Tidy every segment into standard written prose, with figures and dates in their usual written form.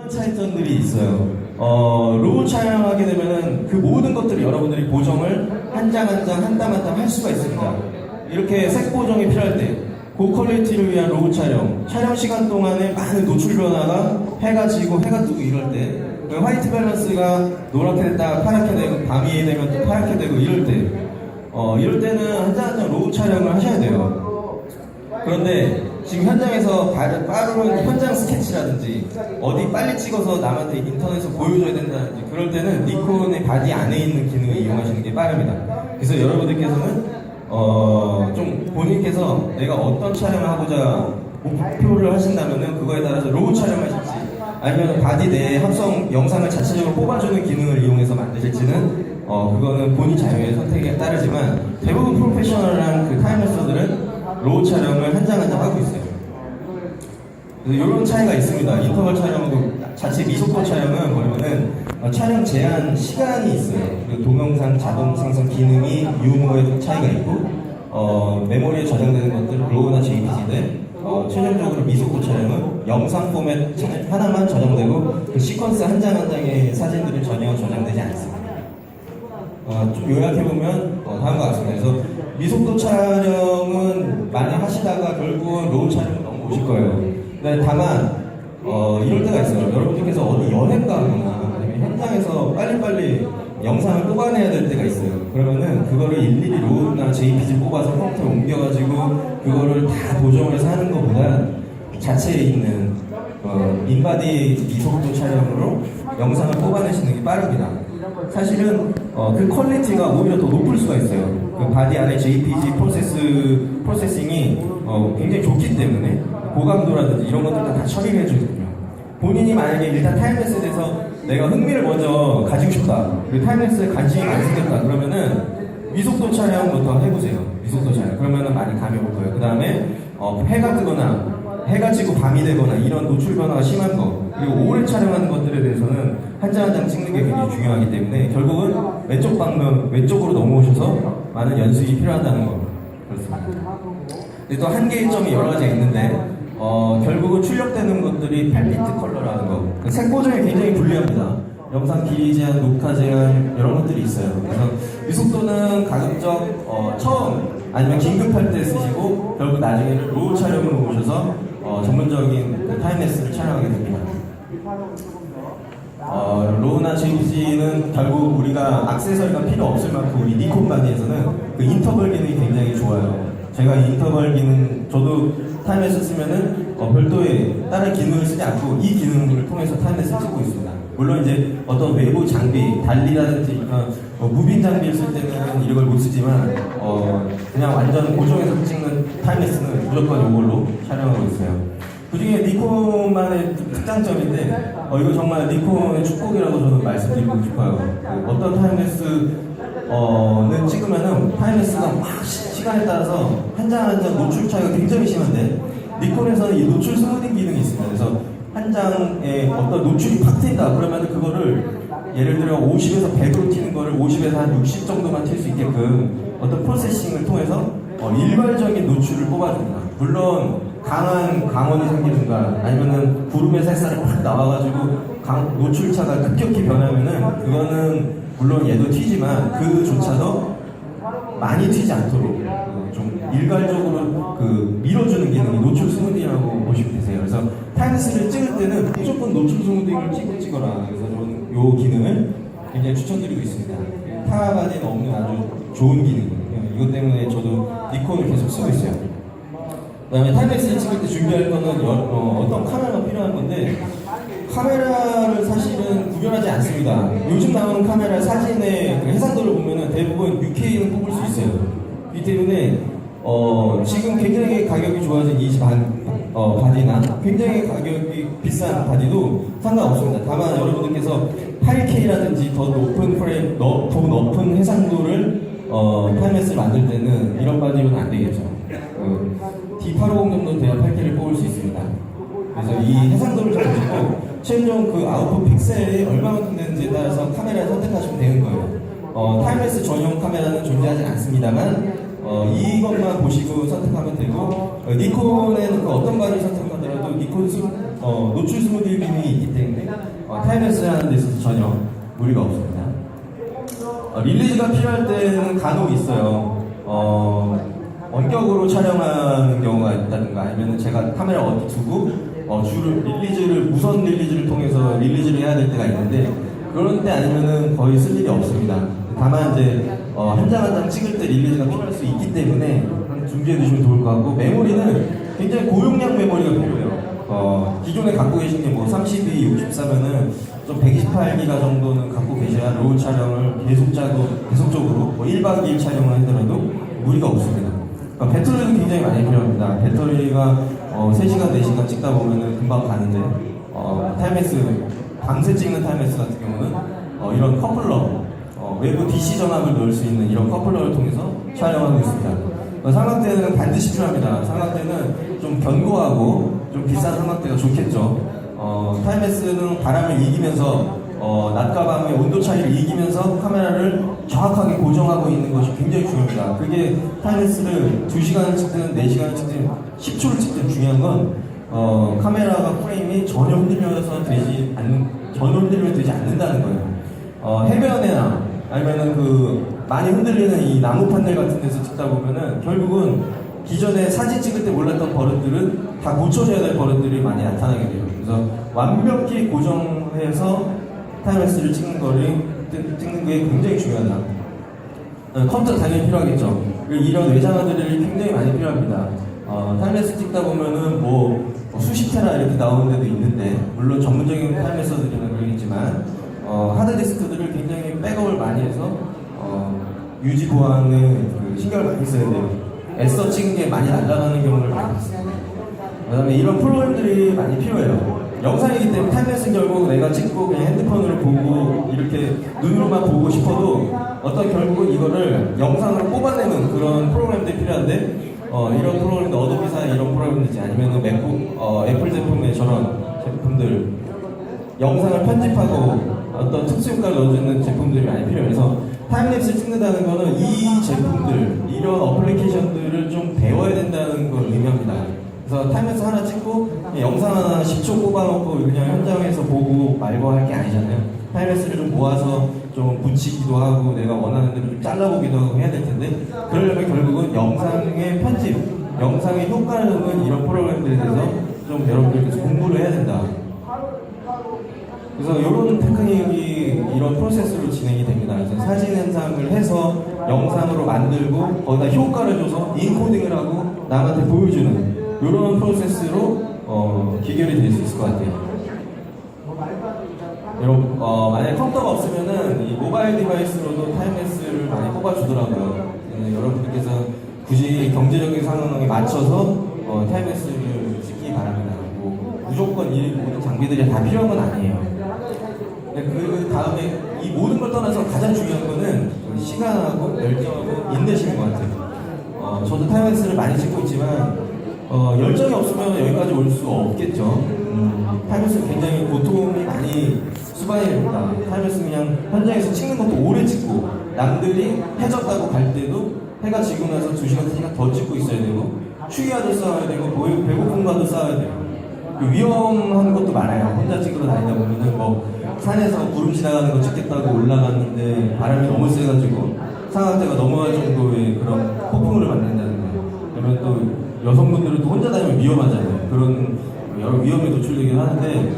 차이점들이 있어요. 로우 촬영하게 되면은 그 모든 것들을 여러분들이 보정을 한 장 한 장 한 땀 한 땀 할 수가 있습니다. 이렇게 색 보정이 필요할 때 고퀄리티를 위한 로우 촬영 시간 동안에 많은 노출 변화가 해가 지고 해가 뜨고 이럴 때 화이트 밸런스가 노랗게 됐다가 파랗게 되고 밤이 되면 또 파랗게 되고 이럴 때는 한 장 한 장 로우 촬영을 하셔야 돼요. 그런데 지금 현장에서 빠른 현장 스케치라든지 어디 빨리 찍어서 남한테 인터넷에서 보여줘야 된다든지 그럴 때는 니콘의 바디 안에 있는 기능을 이용하시는 게 빠릅니다. 그래서 여러분들께서는 좀 본인께서 내가 어떤 촬영을 하고자 목표를 하신다면은 그거에 따라서 로우 촬영하실지 아니면 바디 내에 합성 영상을 자체적으로 뽑아주는 기능을 이용해서 만드실지는 그거는 본인 자유의 선택에 따르지만 대부분 프로페셔널한 그 타임랩서들은 로우 촬영을 한 장 한 장 하고 있어요. 그래서 이런 차이가 있습니다. 인터벌 촬영하고 자체 미속도 촬영은 뭐냐면은 촬영 제한 시간이 있어요. 그리고 동영상 자동 생성 기능이 유무의 차이가 있고 메모리에 저장되는 것들은 로우나 JPG인데 최종적으로 미속도 촬영은 영상 포맷 하나만 저장되고 그 시퀀스 한 장 한 장의 사진들은 전혀 저장되지 않습니다. 좀 요약해보면 다음과 같습니다. 그래서 미속도 촬영은 많이 하시다가 결국은 로우 촬영을 넘어오실 거예요. 근데 다만 이럴 때가 있어요. 여러분들께서 어디 여행 가거나 아니면 현장에서 빨리빨리 영상을 뽑아내야 될 때가 있어요. 그러면은 그거를 일일이 로우나 JPG 뽑아서 컴퓨터에 옮겨가지고 그거를 다 보정을 해서 하는 것보다 자체에 있는 인바디 미속도 촬영으로 영상을 뽑아내시는 게 빠릅니다. 사실은 그 퀄리티가 오히려 더 높을 수가 있어요. 그 바디 안에 JPG 프로세싱이 굉장히 좋기 때문에 고감도라든지 이런 것들도 다 처리를 해주거든요. 본인이 만약에 일단 타임랩스에 대해서 내가 흥미를 먼저 가지고 싶다, 그리고 타임랩스에 관심이 많이 생겼다 그러면은 미속도 촬영부터 해보세요. 미속도 촬영. 그러면은 많이 감이 올 거예요. 그 다음에 해가 뜨거나 해가 지고 밤이 되거나 이런 노출 변화가 심한 거, 그리고 오래 촬영하는 것들에 대해서는 한 장 한 장 찍는 게 굉장히 중요하기 때문에 결국은 왼쪽 방면 왼쪽으로 넘어오셔서 많은 연습이 필요하다는 거 그렇습니다. 근데 또 한계의 점이 여러 가지가 있는데 결국은 출력되는 것들이 펠리트 컬러라는 거, 색 보정이 굉장히 불리합니다. 영상 길이 제한, 녹화 제한 이런 것들이 있어요. 그래서 미속도는 가급적 처음 아니면 긴급할 때 쓰시고 결국 나중에는 로우 촬영으로 오셔서 전문적인 그 타임랩스를 촬영하게 됩니다. 로우나 JPG는 결국 우리가 액세서리가 필요 없을 만큼 우리 니콘 바디에서는 그 인터벌 기능이 굉장히 좋아요. 제가 이 인터벌 기능, 저도 타임랩스 쓰면은 별도의 다른 기능을 쓰지 않고 이 기능을 통해서 타임랩스를 찍고 있습니다. 물론 이제 어떤 외부 장비, 달리라든지 무빙 장비를 쓸 때는 이런 걸 못 쓰지만 그냥 완전 고정해서 찍는 타임랩스는 무조건 이걸로 촬영하고 있어요. 그 중에 니콘만의 특장점인데 이거 정말 니콘의 축복이라고 저는 말씀드리고 싶어요. 어떤 타임랩스는 찍으면은 타임랩스가 막 시간에 따라서 한 장 한 장 노출 차이가 굉장히 심한데 니콘에서는 이 노출 스무딩 기능이 있습니다. 그래서 한 장에 어떤 노출이 팍 튄다 그러면 그거를 예를 들어 50에서 100으로 튀는 거를 50에서 한 60 정도만 튈 수 있게끔 어떤 프로세싱을 통해서 일괄적인 노출을 뽑아줍니다. 물론 강한 강원이 생기든가 아니면은 구름에서 햇살이 확 나와가지고 노출차가 급격히 변하면은 그거는 물론 얘도 튀지만 그조차도 많이 튀지 않도록 좀 일괄적으로 그 밀어주는 기능이 노출 스무딩이라고 보시면 되세요. 그래서 타임랩스를 찍을 때는 무조건 노출 스무딩을 찍어라. 그래서 저는 이 기능을 굉장히 추천드리고 있습니다. 타 바디에 없는 아주 좋은 기능이거든요. 이것 때문에 저도 니콘을 계속 쓰고 있어요. 그 다음에 타임랩스를 찍을 때 준비할 거는 어떤 카메라가 필요한 건데 카메라를 사실은 구별하지 않습니다. 요즘 나오는 카메라 사진의 그 해상도를 보면은 대부분 6K는 뽑을 수 있어요. 이 때문에 지금 굉장히 가격이 좋아진 이 바디나 굉장히 가격이 비싼 바디도 상관없습니다. 다만 여러분들께서 8K라든지 더 높은 프레임, 더 높은 해상도를 타임랩스를 만들 때는 이런 바디로는 안 되겠죠. D850 정도 돼야 8K를 뽑을 수 있습니다. 그래서 이 해상도를 잘 듣고 최종 그 아웃풋 픽셀이 얼마만큼 되는지에 따라서 카메라를 선택하시면 되는 거예요. 타임랩스 전용 카메라는 존재하지 않습니다만 이것만 보시고 선택하면 되고 니콘에는 그 어떤 바디를 선택하더라도 니콘 노출 스무딩 기능이 있기 때문에 타임랩스 하는 데 있어서 전혀 무리가 없습니다. 릴리즈가 필요할 때는 간혹 있어요. 원격으로 촬영하는 경우가 있다든가 아니면 제가 카메라 어디 두고 주를 무선 릴리즈를 통해서 릴리즈를 해야 될 때가 있는데 그런 때 아니면은 거의 쓸 일이 없습니다. 다만 이제 한 장 한 장 찍을 때 릴리즈가 필요할 수 있기 때문에 준비해 두시면 좋을 것 같고 메모리는 굉장히 고용량 메모리가 필요해요. 기존에 갖고 계신 게 뭐 32, 64면은 좀 128기가 정도는 갖고 계셔야 로우 촬영을 계속적으로 뭐 1박 2일 촬영을 하더라도 무리가 없습니다. 배터리도 굉장히 많이 필요합니다. 배터리가 3시간, 4시간 찍다 보면은 금방 가는데 타임랩스, 밤새 찍는 타임랩스 같은 경우는 이런 커플러, 외부 DC 전압을 넣을 수 있는 이런 커플러를 통해서 촬영하고 있습니다. 삼각대는 반드시 필요합니다. 삼각대는 좀 견고하고 좀 비싼 삼각대가 좋겠죠. 타임랩스는 바람을 이기면서 낮과 밤의 온도 차이를 이기면서 카메라를 정확하게 고정하고 있는 것이 굉장히 중요합니다. 그게 타임랩스를 2시간을 찍든 4시간을 찍든 10초를 찍든 중요한 건 카메라가 프레임이 전혀 흔들리면 되지 않는다는 거예요. 해변이나 아니면은 많이 흔들리는 이 나무 판넬 같은 데서 찍다 보면은 결국은 기존에 사진 찍을 때 몰랐던 버릇들은 다 고쳐져야 될 버릇들이 많이 나타나게 돼요. 그래서 완벽히 고정해서 타임랩스를 찍는 게 굉장히 중요하다. 컴퓨터 당연히 필요하겠죠. 이런 외장하드들이 굉장히 많이 필요합니다. 타임랩스 찍다 보면은 뭐 수십 테라 이렇게 나오는 데도 있는데 물론 전문적인 타임랩서들은 그러겠지만 하드디스크들을 굉장히 백업을 많이 해서 유지 보안에 신경을 많이 써야 돼요. 애써 찍은 게 많이 날아가는 경우를 많이 봤습니다. 그 다음에 이런 프로그램들이 많이 필요해요. 영상이기 때문에 타임랩스는 결국 내가 찍고 그냥 핸드폰으로 보고 이렇게 눈으로만 보고 싶어도 결국은 이거를 영상으로 뽑아내는 그런 프로그램들이 필요한데 이런 프로그램도 어도비사의 이런 프로그램이지 아니면 맥북, 애플 제품의 저런 제품들 영상을 편집하고 어떤 특수효과를 넣어주는 제품들이 많이 필요해요. 그래서 타임랩스를 찍는다는 거는 이 제품들, 이런 어플리케이션들을 좀 배워야 된다는 걸 의미합니다. 그래서 타임랩스 하나 찍고 영상 하나 10초 꼽아놓고 그냥 현장에서 보고 말고 할 게 아니잖아요. 타임랩스를 좀 모아서 좀 붙이기도 하고 내가 원하는 대로 좀 잘라보기도 하고 해야 될 텐데 그러려면 결국은 영상의 편집, 영상의 효과를 내는 이런 프로그램들에 대해서 좀 여러분들께서 공부를 해야 된다. 그래서 이런 테크닉이 이런 프로세스로 진행이 됩니다. 그래서 사진 현상을 해서 영상으로 만들고 거기다 효과를 줘서 인코딩을 하고 남한테 보여주는 이런 프로세스로 기결이 될 수 있을 것 같아요. 여러분, 만약에 컴퓨터가 없으면은 이 모바일 디바이스로도 타임랩스를 많이 뽑아주더라고요. 여러분들께서 굳이 경제적인 상황에 맞춰서 타임랩스를 찍기 바랍니다. 무조건 이 모든 장비들이 다 필요한 건 아니에요. 그 다음에 이 모든 걸 떠나서 가장 중요한 거는 시간하고 열정하고 인내심인 것 같아요. 저도 타임랩스를 많이 찍고 있지만 열정이 없으면 여기까지 올 수 없겠죠. 타임랩스는 굉장히 고통이 많이 수반이 됩니다. 타임랩스는 그냥 현장에서 찍는 것도 오래 찍고 남들이 해졌다고 갈 때도 해가 지고 나서 2시간, 3시간 더 찍고 있어야 되고 추위와도 싸워야 되고 배고픔과도 싸워야 돼요. 위험한 것도 많아요. 혼자 찍으러 다니다 보면은 산에서 구름 지나가는 거 찍겠다고 올라갔는데 바람이 너무 세가지고 상하대가 넘어갈 정도의 그런 폭풍우를 만든다는 거예요. 그러면 또 여성분들은 또 혼자 다니면 위험하잖아요. 그런 여러 위험에 노출되긴 하는데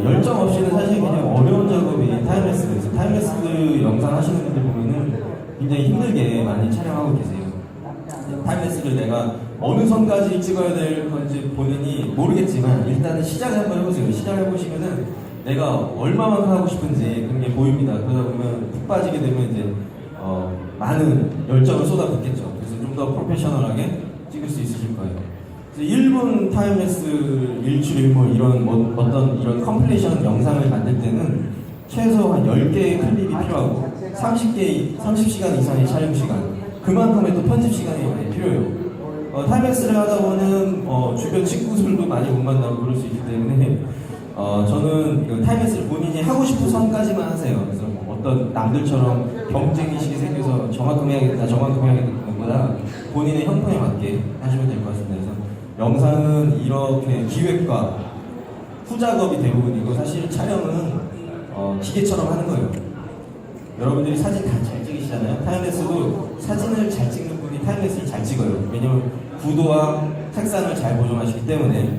열정 없이는 사실 그냥 어려운 작업이 타임랩스. 타임랩스 영상 하시는 분들 보면은 굉장히 힘들게 많이 촬영하고 계세요. 타임랩스를 내가 어느 선까지 찍어야 될 건지 본인이 모르겠지만 일단은 시작을 한번 해보세요. 시작을 해보시면은 내가 얼마만큼 하고 싶은지 그런 게 보입니다. 그러다 보면 푹 빠지게 되면 이제 많은 열정을 쏟아붓겠죠. 그래서 좀 더 프로페셔널하게 찍을 수 있으실 거예요. 그래서 1분 타임랩스 일출일몰 이런 컴플레이션 영상을 만들 때는 최소 한 10개의 클립이 필요하고 30시간 이상의 촬영 시간 그만큼의 또 편집 시간이 많이 필요해요. 타임랩스를 하다 보면 주변 친구들도 많이 못 만나고 그럴 수 있기 때문에 저는 타임랩스를 본인이 하고 싶은 선까지만 하세요. 그래서 어떤 남들처럼 경쟁의식이 생겨서 저만큼 해야겠다 그런 것보다 본인의 형편에 맞게 하시면 될 것 같습니다. 그래서 영상은 이렇게 기획과 후작업이 대부분이고 사실 촬영은 기계처럼 하는 거예요. 여러분들이 사진 다 잘 찍으시잖아요. 타임랩스도 사진을 잘 찍는 분이 타임랩스를 잘 찍어요. 왜냐면 구도와 색상을 잘 보정하시기 때문에.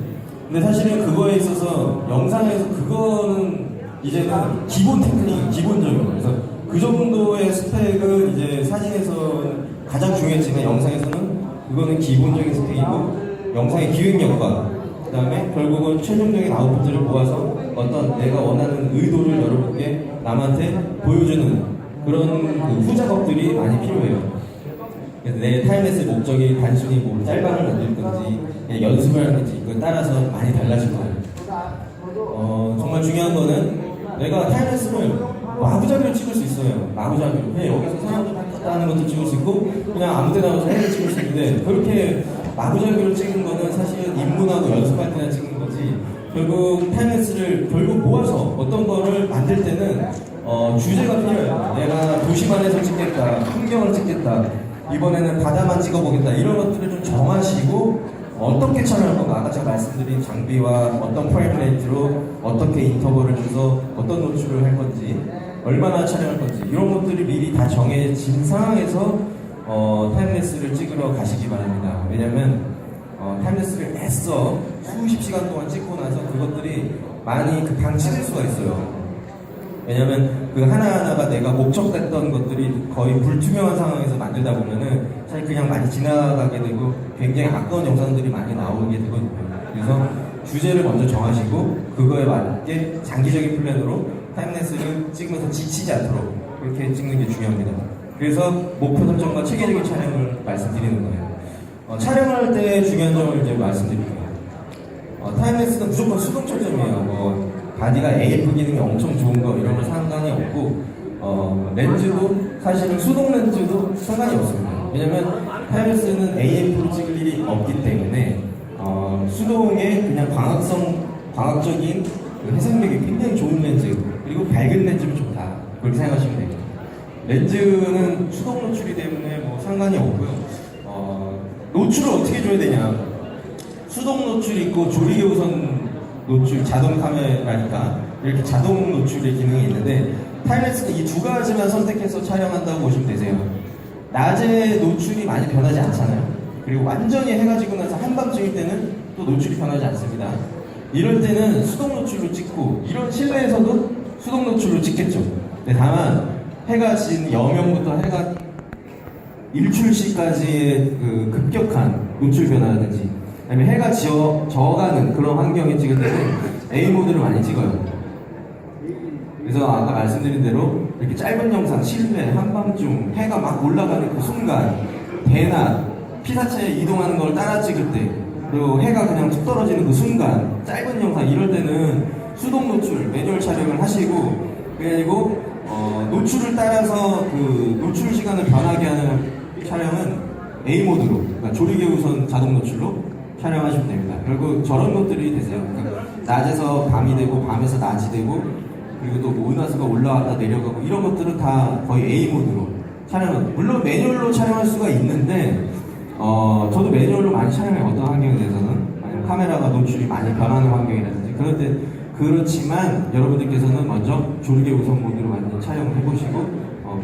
근데 사실은 그거에 있어서 영상에서 그거는 이제는 기본 테크닉, 기본적인 거예요. 그래서 그 정도의 스펙은 이제 사진에서 가장 중요했지만 영상에서는 그거는 기본적인 스펙이고 영상의 기획력과 그 다음에 결국은 최종적인 아웃풋을 모아서 어떤 내가 원하는 의도를 여러분께 남한테 보여주는 그런 그 후작업들이 많이 필요해요. 그래서 내 타임랩스의 목적이 단순히 뭐 짤방을 만들 건지 그냥 연습을 하는 건지 그거에 따라서 많이 달라질 거예요. 정말 중요한 거는 내가 타임랩스를 마구잡이로 찍을 수 있어요. 마구잡이로. 그냥 여기서 사람들 왔다 하는 것도 찍을 수 있고 그냥 아무 데나 가서 해를 찍을 수 있는데 그렇게 마구잡이로 찍는 거는 사실은 입문하고 연습할 때나 찍는 거지 결국 타임랩스를 결국 모아서 어떤 거를 만들 때는 주제가 필요해요. 내가 도시만에서 찍겠다, 풍경을 찍겠다, 이번에는 바다만 찍어보겠다 이런 것들을 좀 정하시고 어떻게 촬영할 건가 아까 제가 말씀드린 장비와 어떤 프레임 레이트로 어떻게 인터벌을 줘서 어떤 노출을 할 건지 얼마나 촬영할 건지 이런 것들이 미리 다 정해진 상황에서 타임랩스를 찍으러 가시기 바랍니다. 왜냐면 타임랩스를 애써 수십 시간 동안 찍고 나서 그것들이 많이 방치될 수가 있어요. 왜냐면 그 하나하나가 내가 목적됐던 것들이 거의 불투명한 상황에서 만들다 보면은 사실 그냥 많이 지나가게 되고 굉장히 아까운 영상들이 많이 나오게 되거든요. 그래서 주제를 먼저 정하시고 그거에 맞게 장기적인 플랜으로 타임랩스를 찍으면서 지치지 않도록 그렇게 찍는 게 중요합니다. 그래서 목표 설정과 체계적인 촬영을 말씀드리는 거예요. 촬영할 때 중요한 점을 이제 말씀드릴게요. 타임랩스는 무조건 수동 초점이에요. 바디가 AF 기능이 엄청 좋은 거 이런 거 상관이 없고 렌즈도 사실은 수동 렌즈도 상관이 없습니다. 왜냐면 타임랩스는 AF로 찍을 일이 없기 때문에 수동의 그냥 광학적인 그 해상력이 굉장히 좋은 렌즈 그리고 밝은 렌즈면 좋다 그렇게 생각하시면 됩니다. 렌즈는 수동 노출이 때문에 뭐 상관이 없고요. 노출을 어떻게 줘야 되냐? 수동 노출 있고 조리개 우선 노출, 자동 카메라니까 이렇게 자동 노출의 기능이 있는데 타임랩스는 이 두 가지만 선택해서 촬영한다고 보시면 되세요. 낮에 노출이 많이 변하지 않잖아요. 그리고 완전히 해가 지고 나서 한밤중일 때는 또 노출이 변하지 않습니다. 이럴 때는 수동 노출로 찍고 이런 실내에서도 수동 노출로 찍겠죠. 다만 해가 진 여명부터 해가 일출 시까지의 그 급격한 노출 변화라든지 아니면 해가 져가는 그런 환경에 찍을 때는 A 모드를 많이 찍어요. 그래서 아까 말씀드린 대로 이렇게 짧은 영상, 실내, 한밤중, 해가 막 올라가는 그 순간, 대낮, 피사체에 이동하는 걸 따라 찍을 때, 그리고 해가 그냥 툭 떨어지는 그 순간, 짧은 영상 이럴 때는 수동 노출, 매뉴얼 촬영을 하시고, 그리고 노출을 따라서 그 노출 시간을 변하게 하는 촬영은 A 모드로, 그러니까 조리개 우선 자동 노출로 촬영하시면 됩니다. 결국 저런 것들이 되세요. 그러니까 낮에서 밤이 되고 밤에서 낮이 되고 그리고 또 뭐 은하수가 올라갔다 내려가고 이런 것들은 다 거의 A 모드로 촬영은 물론 매뉴얼로 촬영할 수가 있는데 저도 매뉴얼로 많이 촬영해요. 어떤 환경에 대해서는 아니면 카메라가 노출이 많이 변하는 환경이라든지 그럴 때 그렇지만 여러분들께서는 먼저 조리개 우선 모드로 많이 촬영을 해보시고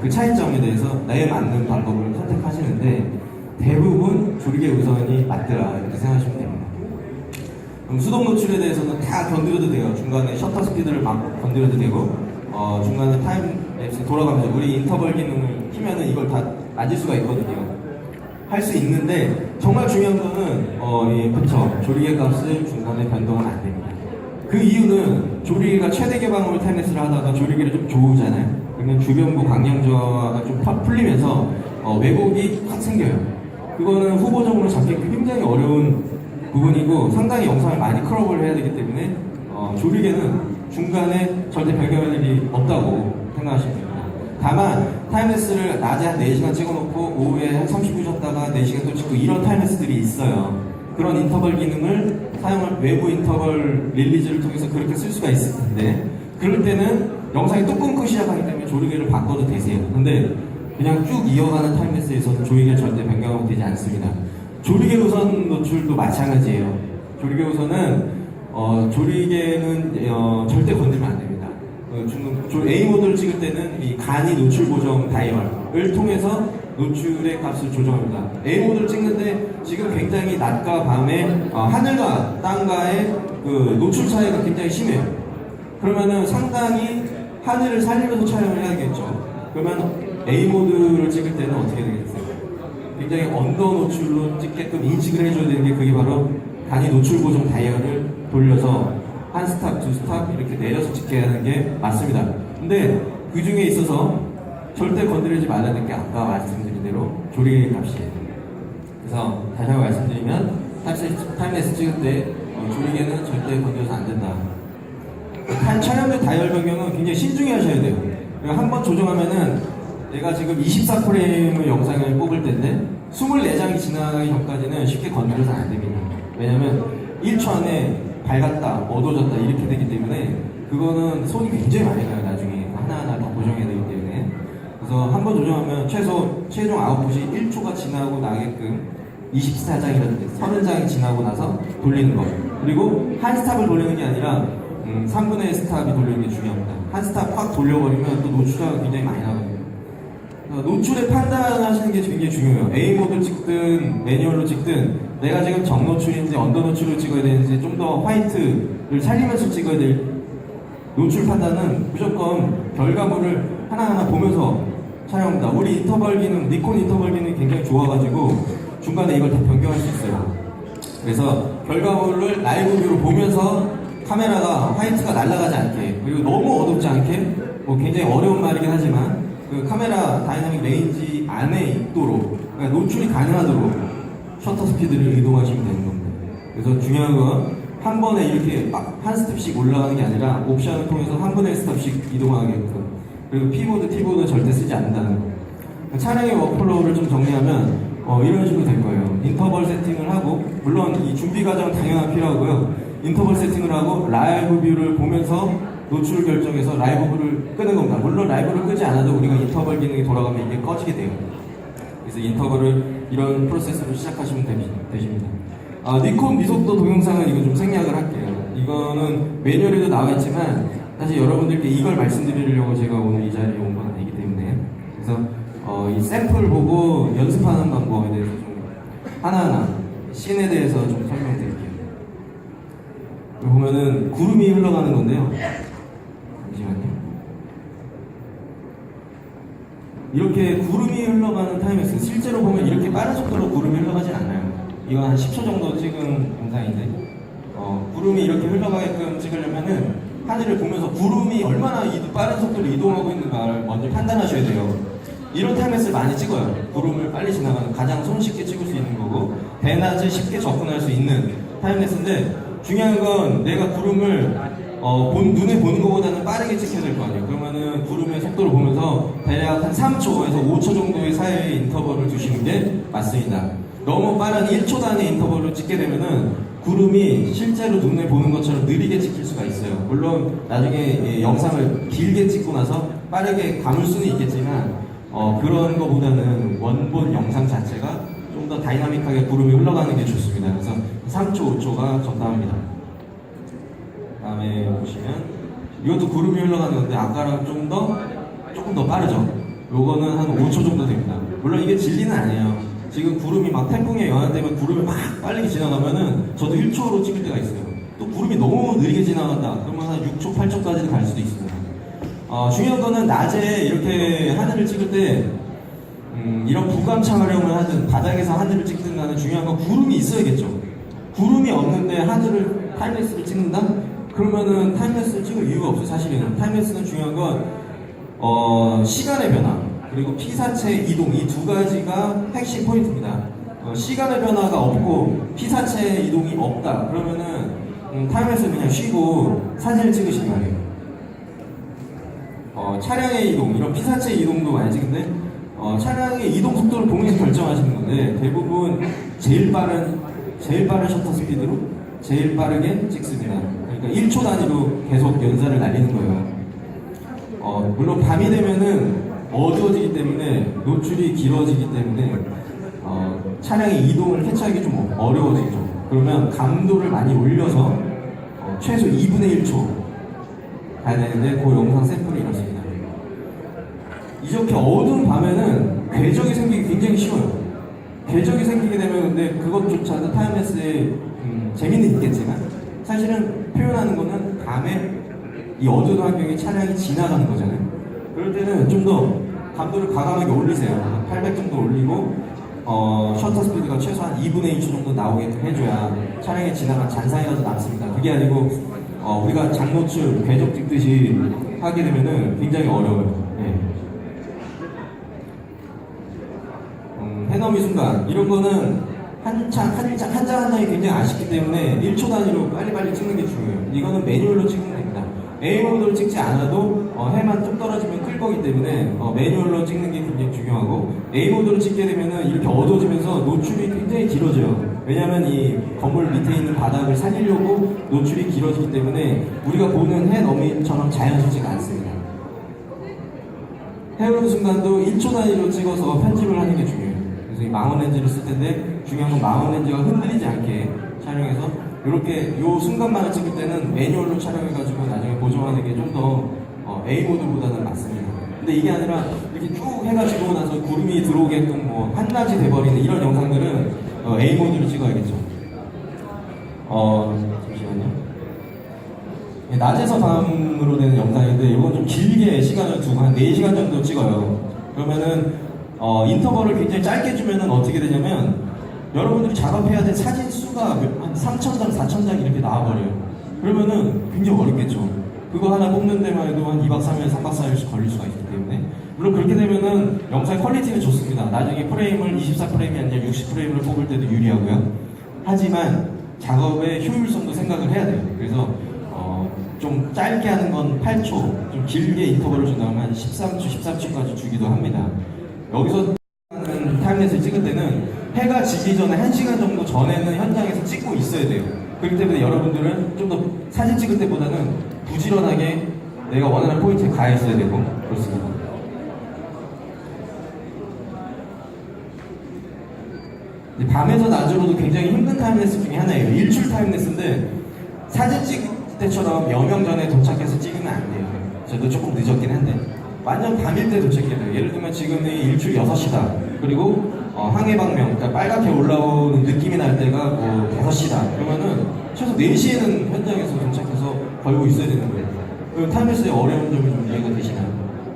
그 차이점에 대해서 나에 맞는 방법을 선택하시는데 대부분 조리개 우선이 맞더라 이렇게 생각하시면 됩니다. 그럼 수동 노출에 대해서는 다 건드려도 돼요. 중간에 셔터 스피드를 막 건드려도 되고 중간에 타임랩스 돌아가면서 우리 인터벌 기능을 키면은 이걸 다 맞을 수가 있거든요. 할 수 있는데 정말 중요한 거는 그쵸 조리개 값을 중간에 변동은 안 됩니다. 그 이유는 조리개가 최대 개방으로 타임랩스를 하다가 조리개를 좀 조우잖아요. 그러면 주변부 방향저하가 좀 풀리면서 왜곡이 확 생겨요. 그거는 후보적으로 잡기 굉장히 어려운 부분이고 상당히 영상을 많이 크롭을 해야 되기 때문에 조리개는 중간에 절대 변경할 일이 없다고 생각하시면 됩니다. 다만 타임랩스를 낮에 한 4시간 찍어놓고 오후에 한 30분 쉬었다가 4시간 또 찍고 이런 타임랩스들이 있어요. 그런 인터벌 기능을 사용할 외부 인터벌 릴리즈를 통해서 그렇게 쓸 수가 있을 텐데 그럴 때는 영상이 또 끊고 시작하기 때문에 조리개를 바꿔도 되세요. 근데 그냥 쭉 이어가는 타임랩스에서는 조리개가 절대 변경하면 되지 않습니다. 조리개 우선 노출도 마찬가지예요. 조리개 우선은 조리개는 절대 건들면 안 됩니다. 그리고 A 모드를 찍을 때는 이 간이 노출 보정 다이얼을 통해서 노출의 값을 조정합니다. A 모드를 찍는데 지금 굉장히 낮과 밤의 하늘과 땅과의 그 노출 차이가 굉장히 심해요. 그러면은 상당히 하늘을 살리면서 촬영을 해야겠죠. 그러면 A 모드를 찍을 때는 어떻게 되겠어요? 굉장히 언더 노출로 찍게끔 인식을 해줘야 되는 게 그게 바로 간이 노출 보정 다이얼을 돌려서 한 스탑, 두 스탑 이렇게 내려서 찍게 하는 게 맞습니다. 근데 그 중에 있어서 절대 건드리지 말라는 게 아까 말씀드린 대로 조리개 값이에요. 그래서 다시 한번 말씀드리면 타임레스 찍을 때 조리개는 절대 건드려서 안 된다. 촬영된 다이얼 변경은 굉장히 신중히 하셔야 돼요. 한 번 조정하면은 내가 지금 24프레임의 영상을 뽑을 텐데 24장이 지나가기 전까지는 쉽게 건드려서 안 됩니다. 왜냐면 1초 안에 밝았다, 어두워졌다 이렇게 되기 때문에 그거는 손이 굉장히 많이 가요. 나중에 하나하나 다 보정해야 되기 때문에. 그래서 한 번 조정하면 최종 아웃풋이 1초가 지나고 나게끔 24장이라든지 30장이 지나고 나서 돌리는 거. 그리고 한 스탑을 돌리는 게 아니라 3분의 1 스탑이 돌리는 게 중요합니다. 한 스탑 확 돌려버리면 또 노출자가 굉장히 많이 나거든요. 노출의 판단하시는 게 굉장히 중요해요. A 모드 찍든 매뉴얼로 찍든 내가 지금 정노출인지 언더노출을 찍어야 되는지 좀 더 화이트를 살리면서 찍어야 될 노출 판단은 무조건 결과물을 하나하나 보면서 촬영합니다. 우리 인터벌 기능, 니콘 인터벌 기능이 굉장히 좋아가지고 중간에 이걸 다 변경할 수 있어요. 그래서 결과물을 라이브 뷰로 보면서 카메라가 화이트가 날아가지 않게, 그리고 너무 어둡지 않게, 뭐 굉장히 어려운 말이긴 하지만 그 카메라 다이나믹 레인지 안에 있도록, 그러니까 노출이 가능하도록 셔터 스피드를 이동하시면 되는 겁니다. 그래서 중요한 건 한 번에 이렇게 막 한 스텝씩 올라가는 게 아니라 옵션을 통해서 한 번에 스텝씩 이동하게끔, 그리고 P보드, T보드는 절대 쓰지 않는다는 거. 촬영의 워크플로우를 좀 정리하면 이런 식으로 될 거예요. 인터벌 세팅을 하고, 물론 이 준비 과정은 당연히 필요하고요. 인터벌 세팅을 하고 라이브 뷰를 보면서 노출 결정해서 라이브를 끄는 겁니다. 물론 라이브를 끄지 않아도 우리가 인터벌 기능이 돌아가면 이게 꺼지게 돼요. 그래서 인터벌을 이런 프로세스로 시작하시면 되십니다. 니콘 미속도 동영상은 이거 좀 생략을 할게요. 이거는 매뉴얼에도 나와 있지만 사실 여러분들께 이걸 말씀드리려고 제가 오늘 이 자리에 온 건 아니기 때문에, 그래서 이 샘플 보고 연습하는 방법에 대해서 좀 하나하나 씬에 대해서 좀 설명해 드릴게요. 여기 보면은 구름이 흘러가는 건데요. 잠시만요. 이렇게 구름이 흘러가는 타임레스, 실제로 보면 이렇게 빠른 속도로 구름이 흘러가진 않아요. 이건 한 10초 정도 찍은 영상인데, 구름이 이렇게 흘러가게끔 찍으려면은 하늘을 보면서 구름이 얼마나 빠른 속도로 이동하고 있는가를 먼저 판단하셔야 돼요. 이런 타임레스를 많이 찍어요. 구름을 빨리 지나가는, 가장 손쉽게 찍을 수 있는 거고 대낮에 쉽게 접근할 수 있는 타임레스인데, 중요한 건 내가 구름을 눈에 보는 것보다는 빠르게 찍혀야 될 거 아니에요. 그러면은 구름의 속도를 보면서 대략 한 3초에서 5초 정도의 사이의 인터벌을 두시는 게 맞습니다. 너무 빠른 1초 단위 인터벌을 찍게 되면은 구름이 실제로 눈에 보는 것처럼 느리게 찍힐 수가 있어요. 물론 나중에 영상을 길게 찍고 나서 빠르게 감을 수는 있겠지만 그런 것보다는 원본 영상 자체가 좀 더 다이나믹하게 구름이 흘러가는 게 좋습니다. 그래서 3초, 5초가 적당합니다. 다음에 보시면 이것도 구름이 흘러가는 건데 아까랑 조금 더 빠르죠. 요거는 한 5초 정도 됩니다. 물론 이게 진리는 아니에요. 지금 구름이 막 태풍에 영향되면 구름이 막 빠르게 지나가면은 저도 1초로 찍을 때가 있어요. 또 구름이 너무 느리게 지나간다 그러면 한 6초, 8초까지 갈 수도 있습니다. 중요한 거는 낮에 이렇게 하늘을 찍을 때 이런 부감 촬영을 하든 바닥에서 하늘을 찍든 간에 중요한 건 구름이 있어야겠죠. 구름이 없는데 하늘을 타임레스를 찍는다? 그러면은 타임레스를 찍을 이유가 없어요. 사실은 타임레스는 중요한 건 시간의 변화 그리고 피사체의 이동, 이 두 가지가 핵심 포인트입니다. 시간의 변화가 없고 피사체의 이동이 없다 그러면은 타임레스는 그냥 쉬고 사진을 찍으시기 바래요. 차량의 이동, 이런 피사체의 이동도 많이 찍는데 차량의 이동 속도를 보면서 결정하시는 건데 대부분 제일 빠른 셔터 스피드로 제일 빠르게 찍습니다. 그러니까 1초 단위로 계속 연사를 날리는 거예요. 물론 밤이 되면은 어두워지기 때문에 노출이 길어지기 때문에 차량의 이동을 캐치하기 좀 어려워지죠. 그러면 감도를 많이 올려서 최소 2분의 1초 가야 되는데 그 영상 샘플이 이렇습니다. 이렇게 어두운 밤에는 궤적이 생기기 굉장히 쉬워요. 궤적이 생기게 되면 근데 그것조차도 타임레스의 재미는 있겠지만 사실은 표현하는 거는 밤에 이 어두운 환경에 차량이 지나가는 거잖아요. 그럴 때는 좀 더 감도를 과감하게 올리세요. 800 정도 올리고 셔터 스피드가 최소한 2분의 1초 정도 나오게끔 해줘야 차량에 지나간 잔상이라도 남습니다. 그게 아니고 우리가 장노출, 궤적 찍듯이 하게 되면은 굉장히 어려워요. 예. 해넘이 순간 이런 거는 한 장 한 장이 굉장히 아쉽기 때문에 1초 단위로 빨리빨리 찍는 게 중요해요. 이거는 매뉴얼로 찍으면 됩니다. A 모드를 찍지 않아도 해만 좀 떨어지면 끌 거기 때문에 매뉴얼로 찍는 게 굉장히 중요하고, A 모드로 찍게 되면은 이렇게 어두워지면서 노출이 굉장히 길어져요. 왜냐하면 이 건물 밑에 있는 바닥을 살리려고 노출이 길어지기 때문에 우리가 보는 해넘이처럼 자연스럽지가 않습니다. 해오는 순간도 1초 단위로 찍어서 편집을 하는 게 중요해요. 그래서 이 망원 렌즈를 쓸 텐데 중요한 건 망원 렌즈가 흔들리지 않게 촬영해서 이렇게 요 순간만을 찍을 때는 매뉴얼로 촬영해가지고 나중에 보정하는 게 좀 더 A 모드보다는 맞습니다. 근데 이게 아니라 이렇게 쭉 해가지고 나서 구름이 들어오게끔 뭐 한낮이 돼버리는 이런 영상들은 A 모드로 찍어야겠죠. 잠시만요. 낮에서 밤으로 되는 영상인데 이건 좀 길게 시간을 두고 한 4시간 정도 찍어요. 그러면은 인터벌을 굉장히 짧게 주면은 어떻게 되냐면 여러분들이 작업해야 될 사진 수가 한 3,000장, 4,000장 이렇게 나와버려요. 그러면은 굉장히 어렵겠죠. 그거 하나 뽑는 데만 해도 한 2박 3일, 3박 4일씩 걸릴 수가 있기 때문에. 물론 그렇게 되면은 영상의 퀄리티는 좋습니다. 나중에 프레임을 24프레임이 아니라 60프레임을 뽑을 때도 유리하고요. 하지만 작업의 효율성도 생각을 해야 돼요. 그래서 좀 짧게 하는 건 8초, 좀 길게 인터벌을 준다면 한 13초, 13초까지 주기도 합니다. 여기서 타임랩스를 찍을 때는 해가 지기 전에 1시간 정도 전에는 현장에서 찍고 있어야 돼요. 그렇기 때문에 여러분들은 좀 더 사진 찍을 때보다는 부지런하게 내가 원하는 포인트에 가 있어야 되고 그렇습니다. 밤에서 낮으로도 굉장히 힘든 타임랩스 중에 하나예요. 일출 타임랩스인데 사진 찍을 때처럼 여명 전에 도착해서 찍으면 안 돼요. 저도 조금 늦었긴 한데 완전 밤일 때 도착해야 돼요. 예를 들면 지금이 일출 6시다. 그리고 항해방명, 그러니까 빨갛게 올라오는 느낌이 날 때가 뭐 5시다. 그러면은 최소 4시에는 현장에서 도착해서 걸고 있어야 되는 거예요. 그 타임랩스의 어려운 점이 좀 이해가 되시나요?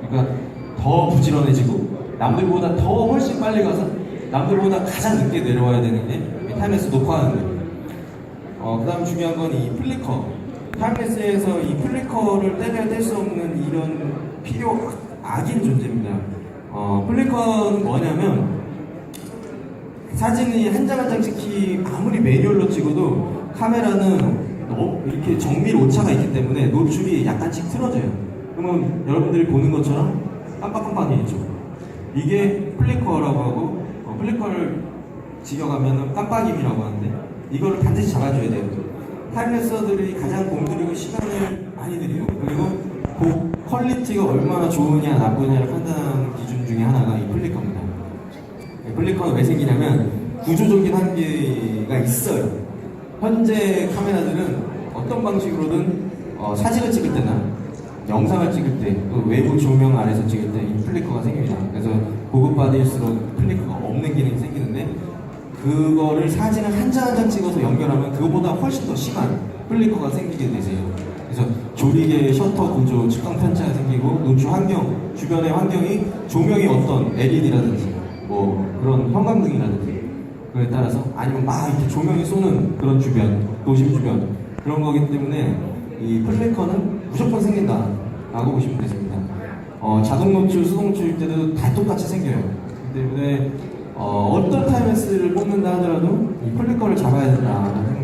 그러니까 더 부지런해지고 남들보다 더 훨씬 빨리 가서 남들보다 가장 늦게 내려와야 되는 게 타임랩스 녹화하는 거예요. 그 다음 중요한 건 이 플리커. 타임랩스에서 이 플리커를 떼면 뗄 수 없는 이런 악인 존재입니다. 플리커는 뭐냐면 사진이 한 장 한 장 찍히 아무리 매뉴얼로 찍어도 카메라는 이렇게 정밀 오차가 있기 때문에 노출이 약간씩 틀어져요. 그러면 여러분들이 보는 것처럼 깜빡깜빡해지죠. 이게 플리커라고 하고 플리커를 직역하면 깜빡임이라고 하는데 이거를 반드시 잡아줘야 돼요. 타임랩서들이 가장 공들이고 시간을 많이 들여요. 그리고 그 퀄리티가 얼마나 좋으냐 나쁘냐를 판단하는 기준 중에 하나가 이 플리커입니다. 플리커는 왜 생기냐면 구조적인 한계가 있어요. 현재 카메라들은 어떤 방식으로든 사진을 찍을 때나 영상을 찍을 때, 또 외부 조명 아래서 찍을 때 이 플리커가 생깁니다. 그래서 고급화될수록 플리커가 없는 기능이 생기는데 그거를 사진을 한 장 한 장 찍어서 연결하면 그거보다 훨씬 더 심한 플리커가 생기게 되세요. 그래서 조리개 셔터 구조, 측강 편차가 생기고 노출 환경, 주변의 환경이 조명이 어떤 LED라든지 뭐 그런 형광등이라든지 그에 따라서 아니면 막 이렇게 조명이 쏘는 그런 주변, 도심 주변 그런 거기 때문에 이 플리커는 무조건 생긴다 라고 보시면 되십니다. 자동 노출, 수동 노출일 때도 다 똑같이 생겨요. 그렇기 때문에 어떤 타임랩스를 뽑는다 하더라도 이 플리커를 잡아야 된다고 생각합니다.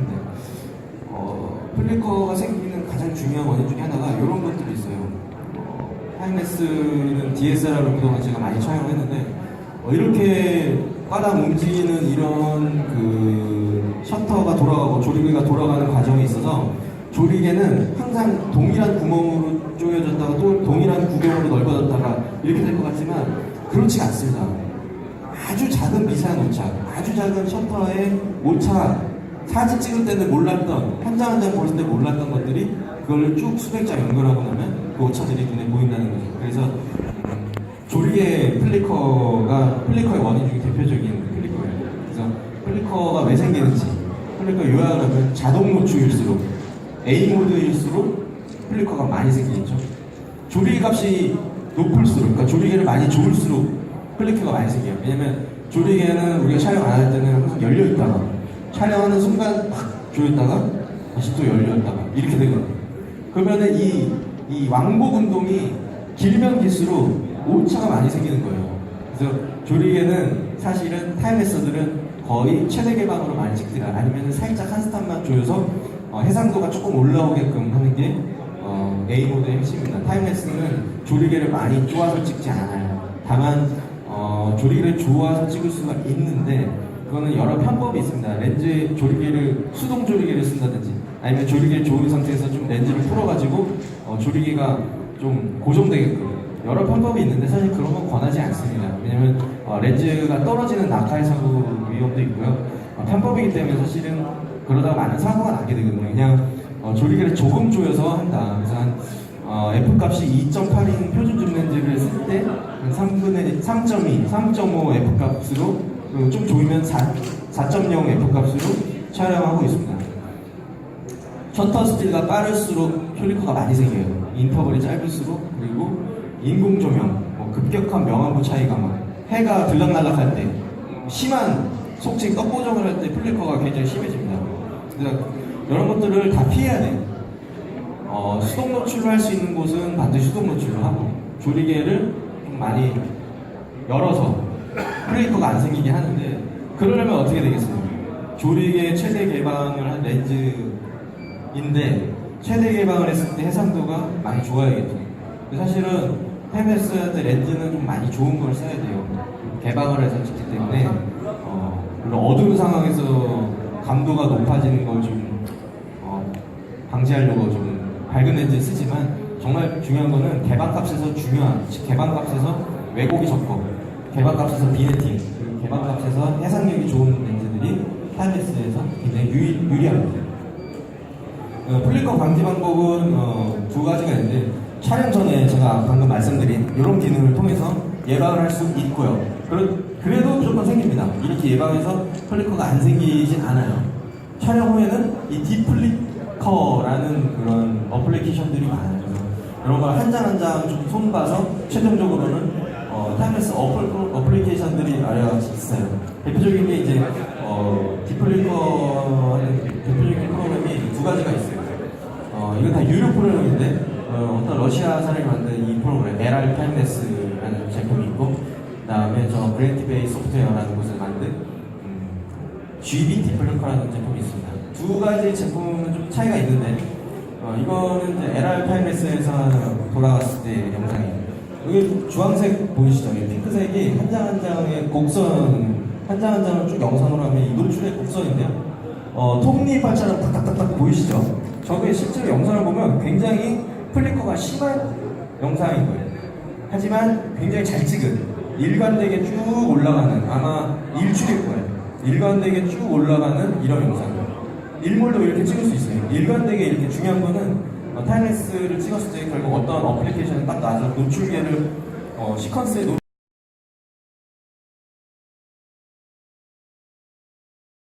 플리커가 생기는 가장 중요한 원인 중에 하나가 이런 것들이 있어요. 타임랩스는 DSLR로 그동안 제가 많이 촬영을 했는데 이렇게 까닥 움직이는 이런 그 셔터가 돌아가고 조리개가 돌아가는 과정이 있어서 조리개는 항상 동일한 구멍으로 쪼개졌다가 또 동일한 구경으로 넓어졌다가 이렇게 될 것 같지만 그렇지 않습니다. 아주 작은 미세한 오차, 아주 작은 셔터의 오차, 사진 찍을 때는 몰랐던, 한 장 한 장 보실 때 몰랐던 것들이 그걸 쭉 수백 장 연결하고 나면 그 오차들이 눈에 보인다는 거죠. 그래서 조리개 플리커의 원인 중에 대표적인 플리커예요. 그래서 플리커가 왜 생기는지, 플리커 요약을 하면 자동 노출일수록 A 모드일수록 플리커가 많이 생기겠죠. 조리개 값이 높을수록, 그러니까 조리개를 많이 조일수록 플리커가 많이 생겨요. 왜냐면 조리개는 우리가 촬영 안 할 때는 항상 열려 있다가 촬영하는 순간 확 조였다가 다시 또 열려 있다가 이렇게 되거든요. 그러면은 이 왕복 운동이 길면 길수록 오차가 많이 생기는 거예요. 그래서 조리개는 사실은 타임레서들은 거의 최대 개방으로 많이 찍더라. 아니면 살짝 한 스탑만 조여서 해상도가 조금 올라오게끔 하는 게 A 모드의 핵심입니다. 타임레스는 조리개를 많이 쪼아서 찍지 않아요. 다만 조리개를 조아서 찍을 수가 있는데 그거는 여러 편법이 있습니다. 렌즈 조리개를 수동 조리개를 쓴다든지 아니면 조리개를 조인 상태에서 좀 렌즈를 풀어가지고 조리개가 좀 고정되게끔 여러 편법이 있는데 사실 그런 건 권하지 않습니다. 왜냐면 렌즈가 떨어지는 낙하의 사고 위험도 있고요. 편법이기 때문에 사실은 그러다가 많은 사고가 나게 되거든요. 그냥 조리개를 조금 조여서 한다. 그래서 한 F값이 2.8인 표준 줌 렌즈를 쓸 때 한 3.2, 3.5 F값으로 좀 조이면 4.0 F값으로 촬영하고 있습니다. 셔터 스피드가 빠를수록 플리커가 많이 생겨요. 인터벌이 짧을수록. 그리고 인공 조명, 급격한 명암부 차이가 막 해가 들락날락할 때 심한 속칭 떡고정을 할 때 플리커가 굉장히 심해집니다. 그래서 이런 것들을 다 피해야 돼요. 수동 노출을 할 수 있는 곳은 반드시 수동 노출을 하고 조리개를 좀 많이 열어서 플리커가 안 생기게 하는데 그러려면 어떻게 되겠어요? 조리개 최대 개방을 한 렌즈인데 최대 개방을 했을 때 해상도가 많이 좋아야겠죠. 사실은 타임레스 할 때 렌즈는 좀 많이 좋은 걸 써야 돼요. 개방을 해서 찍기 때문에 물론 어두운 상황에서 감도가 높아지는 걸 좀 방지하려고 좀 밝은 렌즈 쓰지만 정말 중요한 거는 개방값에서 개방값에서 왜곡이 적고 개방값에서 비네팅 그리고 개방값에서 해상력이 좋은 렌즈들이 타임레스에서 굉장히 유리합니다. 플리커 방지 방법은 두 가지가 있는데 촬영 전에 제가 방금 말씀드린 이런 기능을 통해서 예방을 할 수 있고요. 그래도 무조건 생깁니다. 이렇게 예방해서 플리커가 안 생기진 않아요. 촬영 후에는 이 디플리커라는 그런 어플리케이션들이 많아요. 그래서 이런 걸 한 장 한 장 좀 손봐서 최종적으로는 타임레스 어플리케이션들이 여러 있어요. 대표적인 게 이제 디플리커 하는 대표적인 프로그램이 두 가지가 있어요. 이건 다 유료 프로그램인데 어떤 러시아 사람이 만든 이 프로그램 LR 타임레스라는 제품이 있고 그 다음에 저 그랜티베이 소프트웨어라는 곳을 만든 GB 디플리커라는 제품이 있습니다. 두 가지 제품은 좀 차이가 있는데 이거는 이제 LR 타임레스에서 돌아갔을 때 영상이에요. 여기 주황색 보이시죠? 핑크색이 한 장 한 장의 곡선 한 장 한 장을 쭉 영상으로 하면 이 노출의 곡선인데요. 톱니바처럼 탁탁탁탁 보이시죠? 저게 실제로 영상을 보면 굉장히 플리커가 심한 영상인 거예요. 하지만 굉장히 잘 찍은 일관되게 쭉 올라가는 아마 일출일 거예요. 일관되게 쭉 올라가는 이런 영상. 일몰도 이렇게 찍을 수 있어요. 일관되게 이렇게 중요한 거는 타임레스를 찍었을 때 결국 어떤 어플리케이션이 딱 나와서 노출계를 시퀀스에